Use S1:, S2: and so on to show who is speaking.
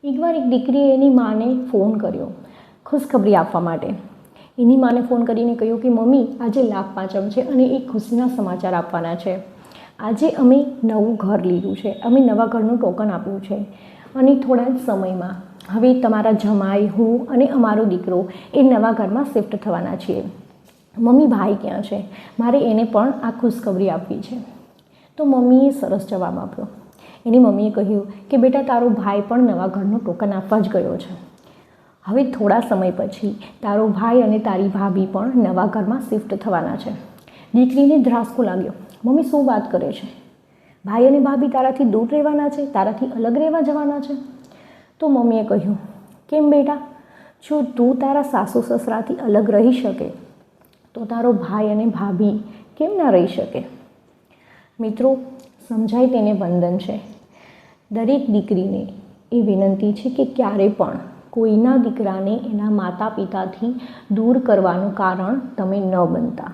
S1: એકવાર એક દીકરીએ એની માને ફોન કર્યો ખુશખબરી આપવા માટે. એની માને ફોન કરીને કહ્યું કે મમ્મી, આજે લાભ પાંચમ છે અને એક ખુશીના સમાચાર આપવાના છે. આજે અમે નવું ઘર લીધું છે, અમે નવા ઘરનું ટોકન આપ્યું છે અને થોડા જ સમયમાં હવે તમારા જમાઈ, હું અને અમારો દીકરો એ નવા ઘરમાં શિફ્ટ થવાના છીએ. મમ્મી, ભાઈ ક્યાં છે? મારે એને પણ આ ખુશખબરી આપવી છે. તો મમ્મીએ સરસ જવાબ આપ્યો. એની મમ્મીએ કહ્યું કે બેટા, તારો ભાઈ પણ નવા ઘરનું ટોકન આપવા જ ગયો છે. હવે થોડા સમય પછી તારો ભાઈ અને તારી ભાભી પણ નવા ઘરમાં શિફ્ટ થવાના છે. દીકરીને ધ્રાસકો લાગ્યો. મમ્મી શું વાત કરે છે? ભાઈ અને ભાભી તારાથી દૂર રહેવાના છે? તારાથી અલગ રહેવા જવાના છે? તો મમ્મીએ કહ્યું, કેમ બેટા? જો તું તારા સાસુ સસરાથી અલગ રહી શકે તો તારો ભાઈ અને ભાભી કેમ ના રહી શકે? મિત્રો, સમજાય તેને વંદન છે. દરેક દીકરીને એ વિનંતી છે કે ક્યારે પણ કોઈના દીકરાને એના માતા પિતાથી દૂર કરવાનું કારણ તમે ન બનતા.